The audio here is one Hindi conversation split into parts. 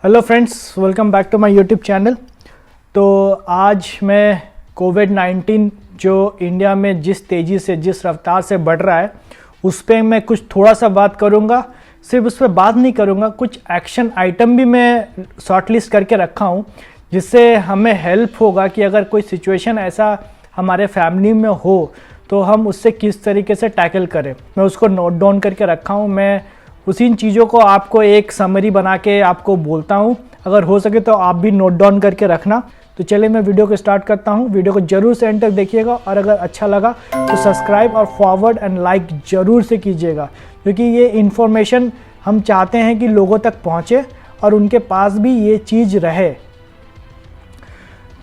Hello friends, welcome back to my YouTube channel. तो आज मैं कोविड-19 जो इंडिया में जिस तेज़ी से जिस रफ्तार से बढ़ रहा है उस पर मैं कुछ थोड़ा सा बात करूंगा। सिर्फ उस पर बात नहीं करूंगा, कुछ एक्शन आइटम भी मैं शॉर्ट लिस्ट करके रखा हूं जिससे हमें हेल्प होगा कि अगर कोई सिचुएशन ऐसा हमारे फैमिली में हो तो हम उससे किस तरीके से टैकल करें। मैं उसको नोट डाउन करके रखा हूँ। मैं उसी चीज़ों को आपको एक समरी बना के आपको बोलता हूँ, अगर हो सके तो आप भी नोट डाउन करके रखना। तो चलिए मैं वीडियो को स्टार्ट करता हूँ। वीडियो को जरूर से एंड तक देखिएगा और अगर अच्छा लगा तो सब्सक्राइब और फॉरवर्ड एंड लाइक ज़रूर से कीजिएगा, क्योंकि ये इन्फॉर्मेशन हम चाहते हैं कि लोगों तक पहुँचे और उनके पास भी ये चीज़ रहे।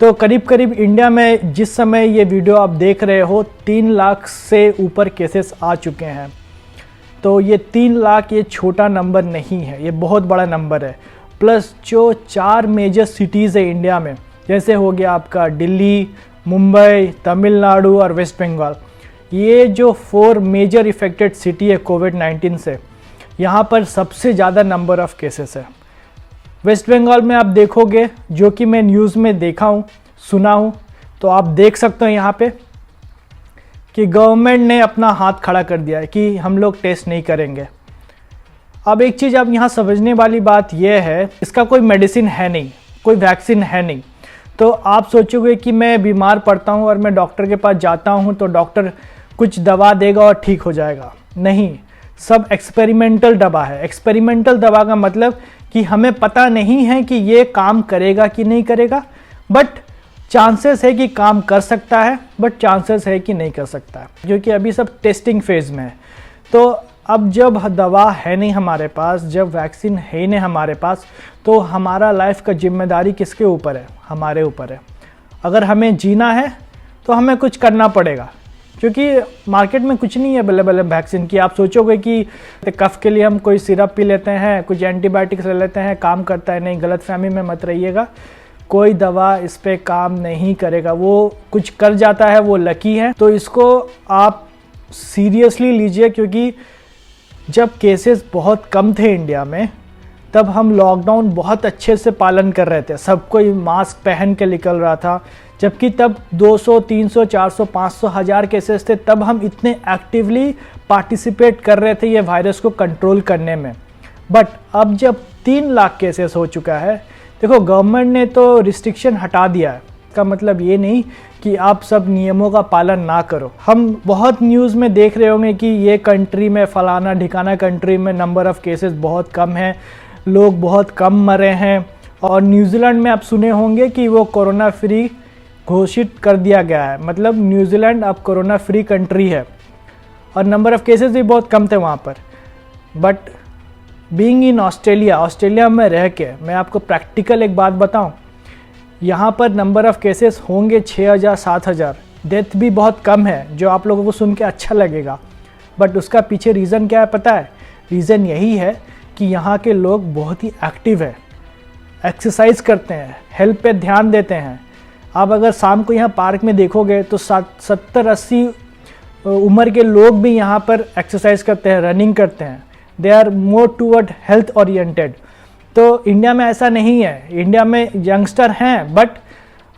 तो करीब करीब इंडिया में जिस समय ये वीडियो आप देख रहे हो 3 लाख से ऊपर केसेस आ चुके हैं। तो ये 3 लाख ये छोटा नंबर नहीं है, ये बहुत बड़ा नंबर है। प्लस जो 4 मेजर सिटीज़ है इंडिया में, जैसे हो गया आपका दिल्ली, मुंबई, तमिलनाडु और वेस्ट बंगाल, ये जो 4 मेजर इफेक्टेड सिटी है कोविड-19 से, यहाँ पर सबसे ज़्यादा नंबर ऑफ़ केसेस है। वेस्ट बंगाल में आप देखोगे, जो कि मैं न्यूज़ में देखा हूँ, सुना हूँ, तो आप देख सकते हो यहाँ पे कि गवर्नमेंट ने अपना हाथ खड़ा कर दिया है कि हम लोग टेस्ट नहीं करेंगे। अब एक चीज़ आप यहाँ समझने वाली बात यह है, इसका कोई मेडिसिन है नहीं, कोई वैक्सीन है नहीं। तो आप सोचोगे कि मैं बीमार पड़ता हूँ और मैं डॉक्टर के पास जाता हूँ तो डॉक्टर कुछ दवा देगा और ठीक हो जाएगा। नहीं, सब एक्सपेरिमेंटल दवा है। एक्सपेरिमेंटल दवा का मतलब कि हमें पता नहीं है कि ये काम करेगा कि नहीं करेगा, बट चांसेस है कि काम कर सकता है, बट चांसेस है कि नहीं कर सकता है, क्योंकि अभी सब टेस्टिंग फेज में है। तो अब जब दवा है नहीं हमारे पास, जब वैक्सीन है नहीं हमारे पास, तो हमारा लाइफ का जिम्मेदारी किसके ऊपर है? हमारे ऊपर है। अगर हमें जीना है तो हमें कुछ करना पड़ेगा, क्योंकि मार्केट में कुछ नहीं है अवेलेबल है वैक्सीन की। आप सोचोगे कि कफ के लिए हम कोई सिरप पी लेते हैं, कुछ एंटीबायोटिक्स ले लेते हैं, काम करता है। नहीं, गलतफहमी में मत रहिएगा। कोई दवा इस पे काम नहीं करेगा। वो कुछ कर जाता है, वो लकी है। तो इसको आप सीरियसली लीजिए, क्योंकि जब केसेस बहुत कम थे इंडिया में, तब हम लॉकडाउन बहुत अच्छे से पालन कर रहे थे। सब कोई मास्क पहन के निकल रहा था, जबकि तब 200, 300, 400, 500, 1000 केसेस थे। तब हम इतने एक्टिवली पार्टिसिपेट कर रहे थे ये वायरस को कंट्रोल करने में। बट अब जब 3 लाख केसेस हो चुका है, देखो गवर्नमेंट ने तो रिस्ट्रिक्शन हटा दिया है। इसका मतलब ये नहीं कि आप सब नियमों का पालन ना करो। हम बहुत न्यूज़ में देख रहे होंगे कि ये कंट्री में फलाना ढिकाना कंट्री में नंबर ऑफ़ केसेस बहुत कम है, लोग बहुत कम मरे हैं। और न्यूजीलैंड में आप सुने होंगे कि वो कोरोना फ्री घोषित कर दिया गया है। मतलब न्यूजीलैंड अब कोरोना फ्री कंट्री है और नंबर ऑफ़ केसेस भी बहुत कम थे वहाँ पर। बट बीइंग इन ऑस्ट्रेलिया में रह के मैं आपको प्रैक्टिकल एक बात बताऊं, यहाँ पर नंबर ऑफ़ केसेस होंगे 6000, 7000। डेथ भी बहुत कम है, जो आप लोगों को सुन के अच्छा लगेगा, बट उसका पीछे रीज़न क्या है पता है? रीज़न यही है कि यहाँ के लोग बहुत ही एक्टिव है, एक्सरसाइज करते हैं, हेल्थ पे ध्यान देते हैं। आप अगर शाम को यहाँ पार्क में देखोगे तो 70-80 उम्र के लोग भी यहाँ पर एक्सरसाइज करते हैं, रनिंग करते हैं। They are more toward health oriented. तो इंडिया में ऐसा नहीं है। इंडिया में यंगस्टर हैं, बट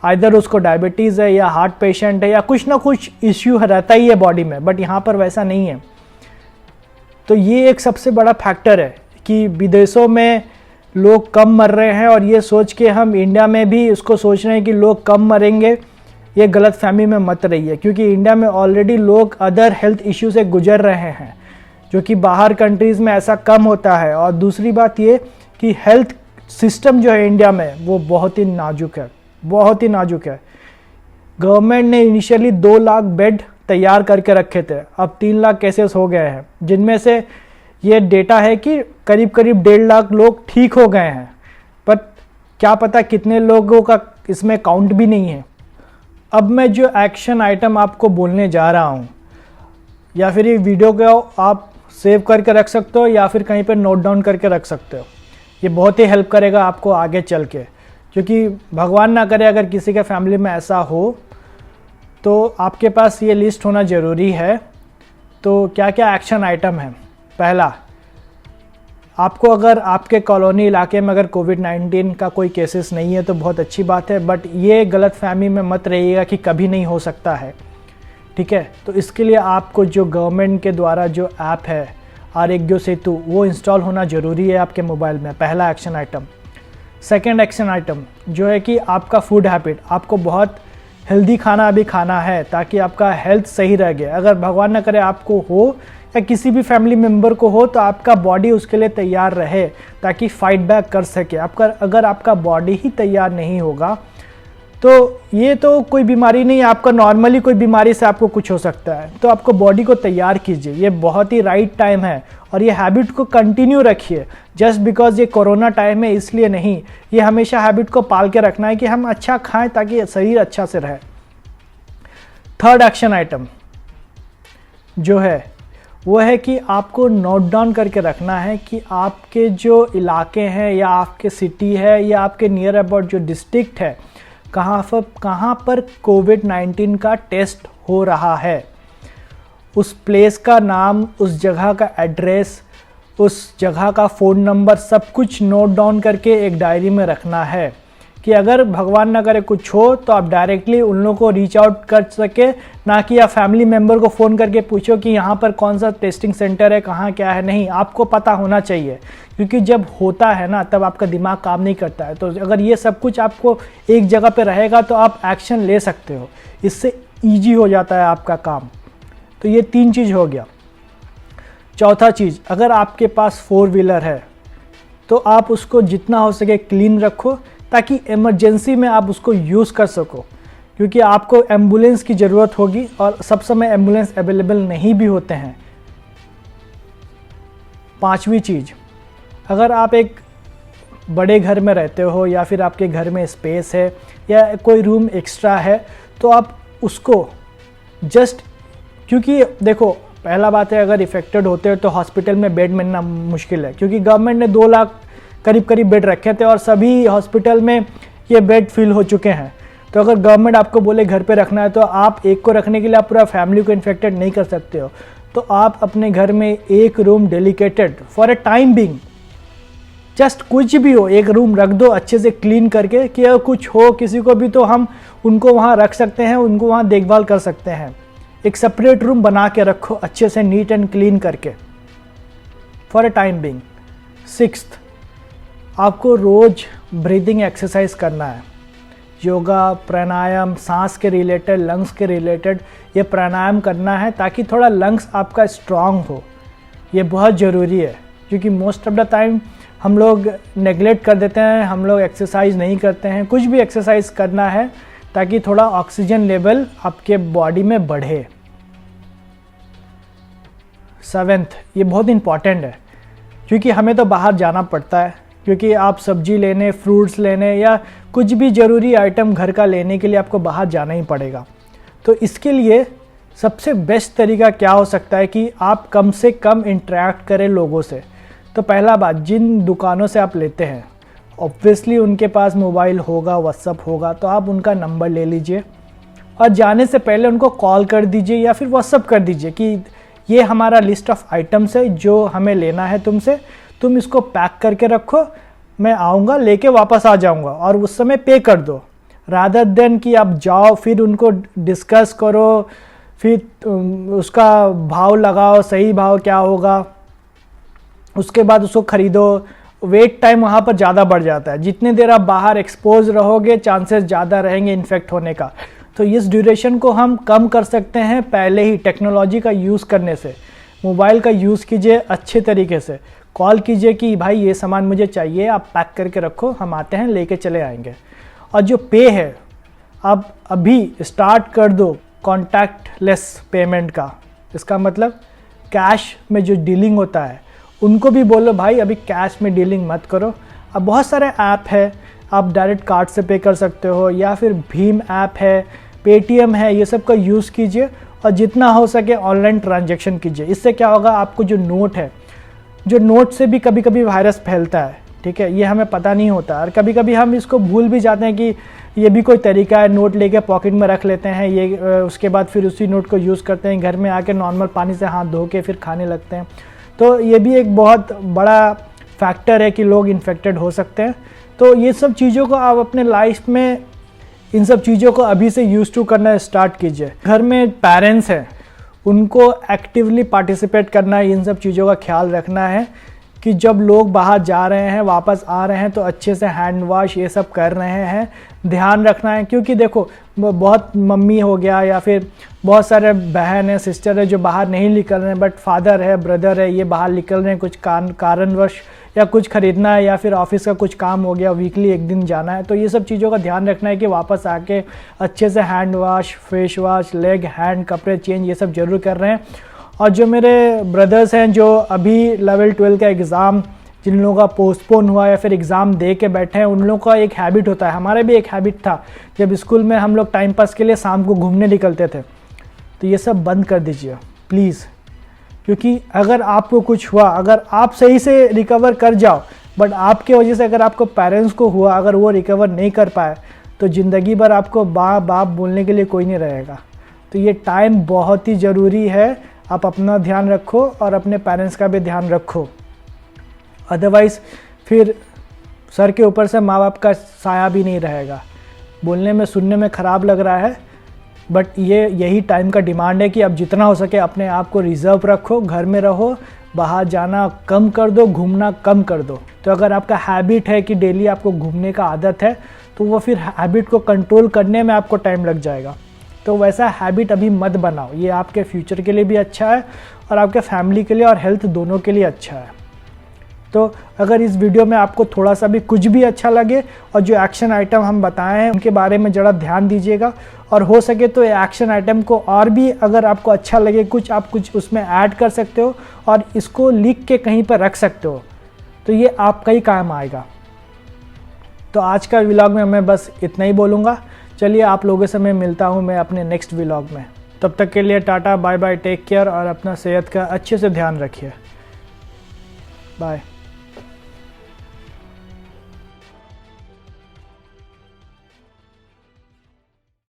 आइदर उसको डायबिटीज़ है या हार्ट पेशेंट है या कुछ ना कुछ इश्यू रहता ही है बॉडी में, बट यहाँ पर वैसा नहीं है। तो ये एक सबसे बड़ा फैक्टर है कि विदेशों में लोग कम मर रहे हैं, और ये सोच के हम इंडिया में भी उसको सोच रहे हैं कि लोग कम मरेंगे। ये गलत फहमी में मत रहिए, क्योंकि इंडिया में ऑलरेडी लोग अदर हेल्थ इश्यू से गुजर रहे हैं, जो कि बाहर कंट्रीज़ में ऐसा कम होता है। और दूसरी बात ये कि हेल्थ सिस्टम जो है इंडिया में वो बहुत ही नाजुक है, बहुत ही नाजुक है। गवर्नमेंट ने इनिशियली 2 लाख बेड तैयार करके रखे थे, अब 3 लाख केसेस हो गए हैं, जिनमें से ये डेटा है कि करीब करीब 1.5 लाख लोग ठीक हो गए हैं। पर क्या पता कितने लोगों का इसमें काउंट भी नहीं है। अब मैं जो एक्शन आइटम आपको बोलने जा रहा हूँ, या फिर ये वीडियो को आप सेव करके रख सकते हो या फिर कहीं पर नोट डाउन करके रख सकते हो। ये बहुत ही हेल्प करेगा आपको आगे चल के, क्योंकि भगवान ना करे अगर किसी के फैमिली में ऐसा हो तो आपके पास ये लिस्ट होना ज़रूरी है। तो क्या क्या एक्शन आइटम है? पहला, आपको अगर आपके कॉलोनी इलाके में अगर कोविड-19 का कोई केसेस नहीं है तो बहुत अच्छी बात है, बट ये गलतफहमी में मत रहिएगा कि कभी नहीं हो सकता है, ठीक है। तो इसके लिए आपको जो गवर्नमेंट के द्वारा जो ऐप है आरोग्य सेतु, वो इंस्टॉल होना ज़रूरी है आपके मोबाइल में, पहला action item. Second action item जो है कि आपका फूड हैबिट, आपको बहुत हेल्दी खाना अभी खाना है ताकि आपका हेल्थ सही रह गया। अगर भगवान न करे आपको हो या किसी भी फैमिली मेम्बर को हो तो आपका बॉडी उसके लिए तैयार रहे ताकि फाइट बैक कर सके। आपका अगर आपका बॉडी ही तैयार नहीं होगा तो ये तो कोई बीमारी नहीं, आपका नॉर्मली कोई बीमारी से आपको कुछ हो सकता है। तो आपको बॉडी को तैयार कीजिए, ये बहुत ही राइट टाइम है और ये हैबिट को कंटिन्यू रखिए। जस्ट बिकॉज ये कोरोना टाइम है इसलिए नहीं, ये हमेशा हैबिट को पाल के रखना है कि हम अच्छा खाएं ताकि शरीर अच्छा से रहे। थर्ड एक्शन आइटम जो है वो है कि आपको नोट डाउन करके रखना है कि आपके जो इलाके हैं या आपके सिटी है या आपके नियर अबाउट जो डिस्ट्रिक्ट है कहाँ पर कोविड-19 का टेस्ट हो रहा है। उस प्लेस का नाम, उस जगह का एड्रेस, उस जगह का फ़ोन नंबर, सब कुछ नोट डाउन करके एक डायरी में रखना है कि अगर भगवान न करे कुछ हो तो आप डायरेक्टली उन लोगों को रीच आउट कर सके, ना कि आप फैमिली मेम्बर को फ़ोन करके पूछो कि यहाँ पर कौन सा टेस्टिंग सेंटर है, कहाँ क्या है। नहीं, आपको पता होना चाहिए, क्योंकि जब होता है ना तब आपका दिमाग काम नहीं करता है। तो अगर ये सब कुछ आपको एक जगह पे रहेगा तो आप एक्शन ले सकते हो, इससे ईजी हो जाता है आपका काम। तो ये 3 चीज़ हो गया। चौथा चीज़, अगर आपके पास 4 व्हीलर है तो आप उसको जितना हो सके क्लीन रखो ताकि इमरजेंसी में आप उसको यूज़ कर सको, क्योंकि आपको एम्बुलेंस की ज़रूरत होगी और सब समय एम्बुलेंस अवेलेबल नहीं भी होते हैं। 5वीं चीज़, अगर आप एक बड़े घर में रहते हो या फिर आपके घर में स्पेस है या कोई रूम एक्स्ट्रा है तो आप उसको जस्ट, क्योंकि देखो पहला बात है अगर इफ़ेक्टेड होते हो तो हॉस्पिटल में बेड मिलना मुश्किल है, क्योंकि गवर्नमेंट ने 2 लाख करीब बेड रखे थे और सभी हॉस्पिटल में ये बेड फिल हो चुके हैं। तो अगर गवर्नमेंट आपको बोले घर पे रखना है तो आप एक को रखने के लिए आप पूरा फैमिली को इन्फेक्टेड नहीं कर सकते हो। तो आप अपने घर में एक room dedicated for a time being, just कुछ भी हो, एक रूम रख दो अच्छे से क्लीन करके कि अगर कुछ हो किसी को भी तो हम उनको वहाँ रख सकते हैं, उनको वहाँ देखभाल कर सकते हैं। एक सेपरेट रूम बना के रखो अच्छे से नीट एंड क्लीन करके for a time being. 6th, आपको रोज़ ब्रीदिंग एक्सरसाइज करना है। योगा, प्राणायाम, सांस के रिलेटेड, लंग्स के रिलेटेड ये प्राणायाम करना है ताकि थोड़ा लंग्स आपका स्ट्रांग हो। ये बहुत ज़रूरी है क्योंकि मोस्ट ऑफ द टाइम हम लोग नेगलेक्ट कर देते हैं, हम लोग एक्सरसाइज नहीं करते हैं। कुछ भी एक्सरसाइज करना है ताकि थोड़ा ऑक्सीजन लेवल आपके बॉडी में बढ़े। 7th, ये बहुत इम्पॉर्टेंट है क्योंकि हमें तो बाहर जाना पड़ता है, क्योंकि आप सब्जी लेने, फ्रूट्स लेने या कुछ भी ज़रूरी आइटम घर का लेने के लिए आपको बाहर जाना ही पड़ेगा। तो इसके लिए सबसे बेस्ट तरीका क्या हो सकता है कि आप कम से कम इंटरेक्ट करें लोगों से। तो पहला बात, जिन दुकानों से आप लेते हैं ऑब्वियसली उनके पास मोबाइल होगा, व्हाट्सअप होगा, तो आप उनका नंबर ले लीजिए और जाने से पहले उनको कॉल कर दीजिए या फिर व्हाट्सअप कर दीजिए कि ये हमारा लिस्ट ऑफ आइटम्स है जो हमें लेना है तुमसे, तुम इसको पैक करके रखो, मैं आऊँगा लेके वापस आ जाऊँगा और उस समय पे कर दो, रादर देन कि आप जाओ फिर उनको डिस्कस करो, फिर उसका भाव लगाओ, सही भाव क्या होगा, उसके बाद उसको ख़रीदो। वेट टाइम वहाँ पर ज़्यादा बढ़ जाता है। जितने देर आप बाहर एक्सपोज रहोगे चांसेस ज़्यादा रहेंगे इन्फेक्ट होने का। तो इस ड्यूरेशन को हम कम कर सकते हैं पहले ही टेक्नोलॉजी का यूज़ करने से। मोबाइल का यूज़ कीजिए अच्छे तरीके से, कॉल कीजिए कि भाई ये सामान मुझे चाहिए, आप पैक करके रखो, हम आते हैं लेके चले आएंगे। और जो पे है आप अभी स्टार्ट कर दो कॉन्टैक्टलेस पेमेंट का। इसका मतलब कैश में जो डीलिंग होता है उनको भी बोलो भाई अभी कैश में डीलिंग मत करो। अब बहुत सारे ऐप है, आप डायरेक्ट कार्ड से पे कर सकते हो या फिर भीम ऐप है, पेटीएम है, ये सब का यूज़ कीजिए और जितना हो सके ऑनलाइन ट्रांजैक्शन कीजिए। इससे क्या होगा, आपको जो नोट है, जो नोट से भी कभी कभी वायरस फैलता है, ठीक है, ये हमें पता नहीं होता और कभी कभी हम इसको भूल भी जाते हैं कि ये भी कोई तरीका है। नोट लेके पॉकेट में रख लेते हैं, ये उसके बाद फिर उसी नोट को यूज़ करते हैं, घर में आके नॉर्मल पानी से हाथ धो के फिर खाने लगते हैं। तो ये भी एक बहुत बड़ा फैक्टर है कि लोग इन्फेक्टेड हो सकते हैं। तो ये सब चीज़ों को आप अपने लाइफ में, इन सब चीज़ों को अभी से यूज़ टू करना स्टार्ट कीजिए। घर में पेरेंट्स हैं, उनको एक्टिवली पार्टिसिपेट करना है, इन सब चीज़ों का ख्याल रखना है कि जब लोग बाहर जा रहे हैं, वापस आ रहे हैं तो अच्छे से हैंड वॉश ये सब कर रहे हैं, ध्यान रखना है। क्योंकि देखो बहुत मम्मी हो गया या फिर बहुत सारे बहन है, सिस्टर है जो बाहर नहीं निकल रहे हैं, बट फादर है, ब्रदर है, ये बाहर निकल रहे हैं कुछ कारणवश, या कुछ ख़रीदना है या फिर ऑफिस का कुछ काम हो गया, वीकली एक दिन जाना है। तो ये सब चीज़ों का ध्यान रखना है कि वापस आके अच्छे से hand wash, face wash, leg hand, कपड़े चेंज ये सब ज़रूर कर रहे हैं। और जो मेरे ब्रदर्स हैं जो अभी लेवल 12 का एग्ज़ाम जिन लोगों का पोस्टपोन हुआ या फिर एग्ज़ाम दे के बैठे हैं, उन लोगों का एक हैबिट होता है, हमारा भी एक हैबिट था जब स्कूल में हम लोग टाइम पास के लिए शाम को घूमने निकलते थे। तो ये सब बंद कर दीजिए प्लीज़, क्योंकि अगर आपको कुछ हुआ, अगर आप सही से रिकवर कर जाओ, बट आपके वजह से अगर आपको पेरेंट्स को हुआ, अगर वो रिकवर नहीं कर पाए, तो ज़िंदगी भर आपको बाप बाप बोलने के लिए कोई नहीं रहेगा। तो ये टाइम बहुत ही ज़रूरी है, आप अपना ध्यान रखो और अपने पेरेंट्स का भी ध्यान रखो, अदरवाइज़ फिर सर के ऊपर से माँ बाप का साया भी नहीं रहेगा। बोलने में, सुनने में ख़राब लग रहा है, बट यही टाइम का डिमांड है कि अब जितना हो सके अपने आप को रिजर्व रखो, घर में रहो, बाहर जाना कम कर दो, घूमना कम कर दो। तो अगर आपका हैबिट है कि डेली आपको घूमने का आदत है, तो वो फिर हैबिट को कंट्रोल करने में आपको टाइम लग जाएगा। तो वैसा हैबिट अभी मत बनाओ, ये आपके फ्यूचर के लिए भी अच्छा है और आपके फैमिली के लिए और हेल्थ दोनों के लिए अच्छा है। तो अगर इस वीडियो में आपको थोड़ा सा भी कुछ भी अच्छा लगे और जो एक्शन आइटम हम बताए हैं उनके बारे में ज़रा ध्यान दीजिएगा, और हो सके तो एक्शन आइटम को और भी अगर आपको अच्छा लगे कुछ, आप कुछ उसमें ऐड कर सकते हो और इसको लिख के कहीं पर रख सकते हो, तो ये आपका ही काम आएगा। तो आज का व्लॉग में मैं बस इतना ही बोलूँगा। चलिए आप लोगों से मैं मिलता हूँ मैं अपने नेक्स्ट व्लॉग में। तब तक के लिए tata, bye bye, take care और अपना सेहत का अच्छे से ध्यान रखिए। बाय।